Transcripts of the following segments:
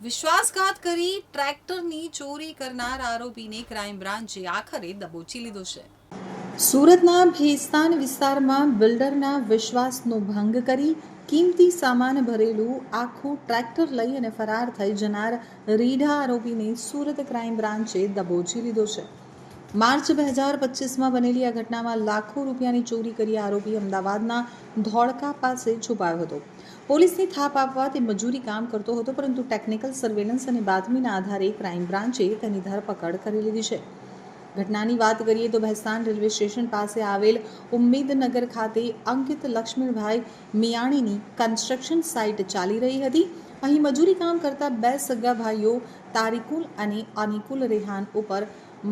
વિશ્વાસઘાત કરી ટ્રેક્ટરની ચોરી કરનાર આરોપીને ક્રાઇમ બ્રાન્ચે આખરે દબોચી લીધો છે. સુરતના ભેસ્તાન વિસ્તારમાં બિલ્ડરના વિશ્વાસનો ભંગ કરી કિંમતી સામાન ભરેલું આખું ટ્રેક્ટર લઈ અને ફરાર થઈ જનાર રીઢા આરોપીને સુરત ક્રાઇમ બ્રાન્ચે દબોચી લીધો છે. માર્ચ 2025માં બનેલી આ ઘટનામાં લાખો રૂપિયાની ચોરી કરી આરોપી અમદાવાદના ધોળકા પાસે છુપાયો હતો. પોલીસની થાપ આપવા તે મજૂરી કામ કરતો હતો, પરંતુ ટેકનિકલ સર્વેલન્સ અને બાતમીના આધારે ક્રાઇમ બ્રાન્ચે તેની ધરપકડ કરી લીધી છે. ઘટનાની વાત કરીએ તો ભેસ્તાન રેલવે સ્ટેશન પાસે આવેલ ઉમ્મેદનગર ખાતે અંકિત લક્ષ્મણભાઈ મિયાણીની કન્સ્ટ્રક્શન સાઇટ ચાલી રહી હતી. અહીં મજૂરી કામ કરતા બે સગા ભાઈઓ તારિકુલ અને અનિકુલ રેહાન ઉપર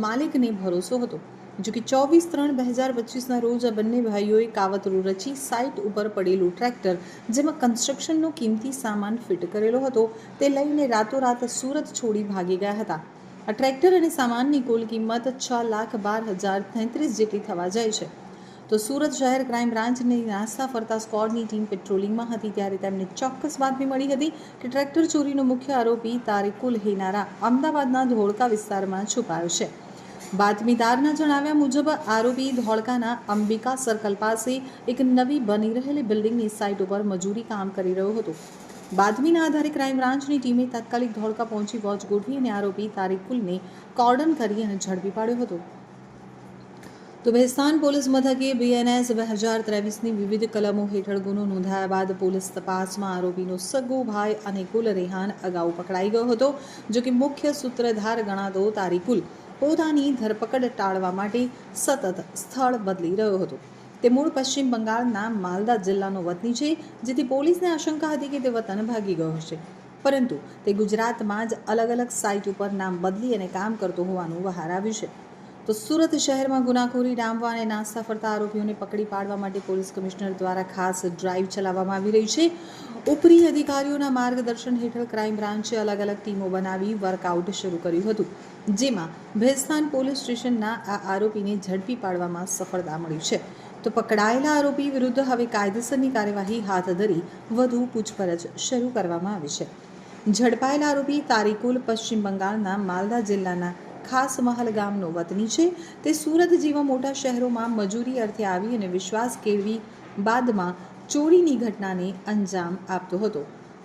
માલિકને ભરોસો હતો. જો કે 24/3/2025ના રોજ આ બંને ભાઈઓએ કાવતરું રચી સાઇટ ઉપર પડેલું ટ્રેક્ટર, જેમાં કન્સ્ટ્રક્શનનો કિંમતી સામાન ફિટ કરેલો હતો, તે લઈને રાતોરાત સુરત છોડી ભાગી ગયા હતા. આ ટ્રેક્ટર અને સામાનની કુલ કિંમત 6,12,033 જેટલી થવા જાય છે. તો સુરત શહેર ક્રાઇમ બ્રાન્ચની નાસ્તા ફરતા સ્ક્વોડની ટીમ પેટ્રોલિંગમાં હતી, ત્યારે તેમને ચોક્કસ બાતમી મળી હતી કે ટ્રેક્ટર ચોરીનો મુખ્ય આરોપી તારિકુલ હેનારા અમદાવાદના ધોળકા વિસ્તારમાં છુપાયો છે. બાતમીદારના જણાવ્યા મુજબ આરોપી ધોળકાના અંબિકા સર્કલ પાસે એક નવી બની રહેલી બિલ્ડિંગની સાઇટ ઉપર મજૂરી કામ કરી રહ્યો હતો. બાતમીના આધારે ક્રાઇમ બ્રાન્ચની ટીમે તાત્કાલિક ધોળકા પહોંચી વોચ ગોઠવી અને આરોપી તારિકુલને કોર્ડન કરી અને ઝડપી પાડ્યો હતો. તો ભેસ્તાન પોલીસ મથકે BNS 2023ની વિવિધ કલમો હેઠળ ગુનો નોંધાયા બાદ પોલીસ તપાસમાં આરોપીનો સગો ભાઈ અનિકુલ રેહાન અગાઉ પકડાઈ ગયો હતો. જો કે મુખ્ય સૂત્રધાર ગણાતો તારિકુલ પોતાની ધરપકડ ટાળવા માટે સતત સ્થળ બદલી રહ્યો હતો. તે મૂળ પશ્ચિમ બંગાળના માલદા જિલ્લાનો વતની છે, જેથી પોલીસને આશંકા હતી કે તે વતન ભાગી ગયો હશે, પરંતુ તે ગુજરાતમાં જ અલગ અલગ સાઇટ ઉપર નામ બદલી અને કામ કરતો હોવાનું બહાર આવ્યું છે. તો સુરત શહેરમાં ગુનાખોરી ડામવા અને નાસ્તા ફરતા આરોપીઓને પકડી પાડવા માટે પોલીસ કમિશનર દ્વારા ખાસ ડ્રાઇવ ચલાવવામાં આવી રહી છે. ઉપરી અધિકારીઓના માર્ગદર્શન હેઠળ ક્રાઇમ બ્રાન્ચે અલગ અલગ ટીમો બનાવી વર્કઆઉટ શરૂ કર્યું હતું, જેમાં ભેસ્તાન પોલીસ સ્ટેશનના આ આરોપીને ઝડપી પાડવામાં સફળતા મળી છે. તો પકડાયેલા આરોપી વિરુદ્ધ હવે કાયદેસરની કાર્યવાહી હાથ ધરી વધુ પૂછપરછ શરૂ કરવામાં આવી છે. ઝડપાયેલા આરોપી તારિકુલ પશ્ચિમ બંગાળના માલદા જિલ્લાના ખાસ મહલ ગામનો વતની છે. તે સુરત જેવા મોટા શહેરોમાં મજૂરી અર્થે આવી અને વિશ્વાસ કેળવી બાદમાં ચોરીની ઘટનાને અંજામ આપતો હતો.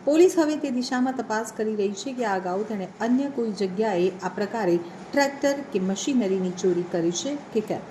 પોલીસ હવે તે દિશામાં તપાસ કરી રહી છે કે આ અગાઉ તેણે અન્ય કોઈ જગ્યાએ આ પ્રકારે ટ્રેક્ટર કે મશીનરીની ચોરી કરી છે કે કેમ.